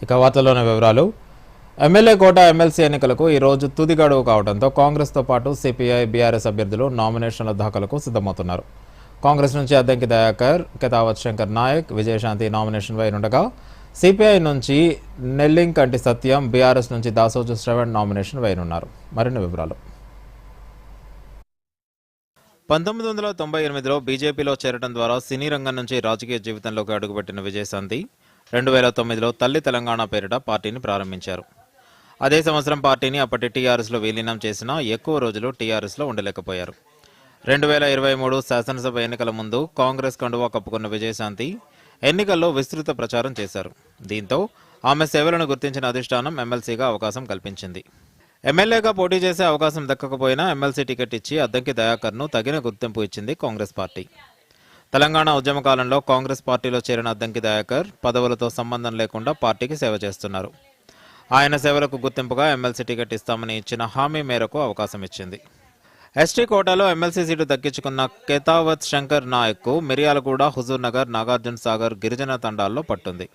ఇక వార్తల్లోని వివరాలు. ఎమ్మెల్యే కోట ఎమ్మెల్సీ ఎన్నికలకు ఈ రోజు తుది గడువు కావడంతో కాంగ్రెస్తో పాటు సిపిఐ, బీఆర్ఎస్ అభ్యర్థులు నామినేషన్ల దాఖలకు సిద్ధమవుతున్నారు. కాంగ్రెస్ నుంచి అద్దంకి దయాకర్, కెతావత్ శంకర్ నాయక్, విజయశాంతి నామినేషన్ వేయనుండగా సిపిఐ నుంచి నెల్లింకంటి సత్యం, బీఆర్ఎస్ నుంచి దాసోజు శ్రవణ్ నామినేషన్ వేయనున్నారు. మరిన్ని వివరాలు. 1998లో బీజేపీలో చేరడం ద్వారా సినీ రంగం నుంచి రాజకీయ జీవితంలోకి అడుగుపెట్టిన విజయశాంతి 2009లో తల్లి తెలంగాణ పేరిట పార్టీని ప్రారంభించారు. అదే సంవత్సరం పార్టీని అప్పటి టీఆర్ఎస్లో విలీనం చేసినా ఎక్కువ రోజులు టీఆర్ఎస్లో ఉండలేకపోయారు. 2023 శాసనసభ ఎన్నికల ముందు కాంగ్రెస్ కండువా కప్పుకున్న విజయశాంతి ఎన్నికల్లో విస్తృత ప్రచారం చేశారు. దీంతో ఆమె సేవలను గుర్తించిన అధిష్టానం ఎమ్మెల్సీగా అవకాశం కల్పించింది. ఎమ్మెల్యేగా పోటీ చేసే అవకాశం దక్కకపోయినా ఎమ్మెల్సీ టికెట్ ఇచ్చి అద్దంకి దయాకర్ను తగిన గుర్తింపు ఇచ్చింది కాంగ్రెస్ పార్టీ. తెలంగాణ ఉద్యమ కాలంలో కాంగ్రెస్ పార్టీలో చేరిన అద్దంకి దయాకర్ పదవులతో సంబంధం లేకుండా పార్టీకి సేవ చేస్తున్నారు. ఆయన సేవలకు గుర్తింపుగా ఎమ్మెల్సీ టికెట్ ఇస్తామని ఇచ్చిన హామీ మేరకు అవకాశం ఇచ్చింది. ఎస్టీ కోటాలో ఎమ్మెల్సీ సీటు దక్కించుకున్న కెతావత్ శంకర్ నాయక్కు మిర్యాలగూడ, హుజూర్ నగర్, నాగార్జున సాగర్ గిరిజన తండాల్లో పట్టుంది.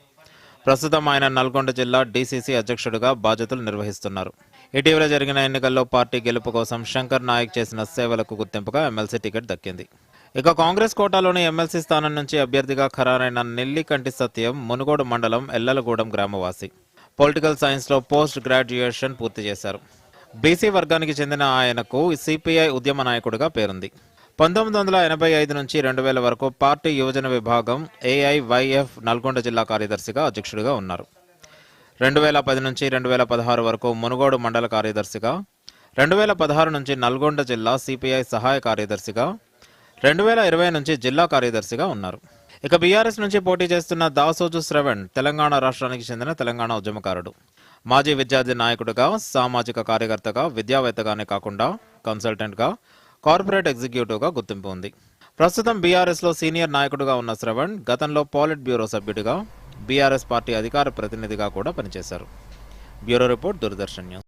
ప్రస్తుతం ఆయన నల్గొండ జిల్లా డీసీసీ అధ్యక్షుడిగా బాధ్యతలు నిర్వహిస్తున్నారు. ఇటీవల జరిగిన ఎన్నికల్లో పార్టీ గెలుపు కోసం శంకర్ నాయక్ చేసిన సేవలకు గుర్తింపుగా ఎమ్మెల్సీ టికెట్ దక్కింది. ఇక కాంగ్రెస్ కోటాలోని ఎమ్మెల్సీ స్థానం నుంచి అభ్యర్థిగా ఖరారైన నెల్లికంటి సత్యం మునుగోడు మండలం ఎల్లలగూడెం గ్రామవాసి. పొలిటికల్ సైన్స్లో పోస్ట్ గ్రాడ్యుయేషన్ పూర్తి చేశారు. బీసీ వర్గానికి చెందిన ఆయనకు సిపిఐ ఉద్యమ నాయకుడిగా పేరుంది. 1985 నుంచి 2000 వరకు పార్టీ యువజన విభాగం ఏఐవైఎఫ్ నల్గొండ జిల్లా కార్యదర్శిగా అధ్యక్షుడిగా ఉన్నారు. 2010 నుంచి 2016 వరకు మునుగోడు మండల కార్యదర్శిగా, 2016 నుంచి నల్గొండ జిల్లా సిపిఐ సహాయ కార్యదర్శిగా, 2020 నుంచి జిల్లా కార్యదర్శిగా ఉన్నారు. ఇక బీఆర్ఎస్ నుంచి పోటీ చేస్తున్న దాసోజు శ్రవణ్ తెలంగాణ రాష్ట్రానికి చెందిన తెలంగాణ ఉద్యమకారుడు. మాజీ విద్యార్థి నాయకుడిగా, సామాజిక కార్యకర్తగా, విద్యావేత్తగానే కాకుండా కన్సల్టెంట్గా, కార్పొరేట్ ఎగ్జిక్యూటివ్గా గుర్తింపు ఉంది. ప్రస్తుతం బీఆర్ఎస్లో సీనియర్ నాయకుడిగా ఉన్న శ్రవణ్ గతంలో పాలిట్ బ్యూరో సభ్యుడిగా, బీఆర్ఎస్ పార్టీ అధికార ప్రతినిధిగా కూడా పనిచేశారు. Bureau report, Doordarshan news.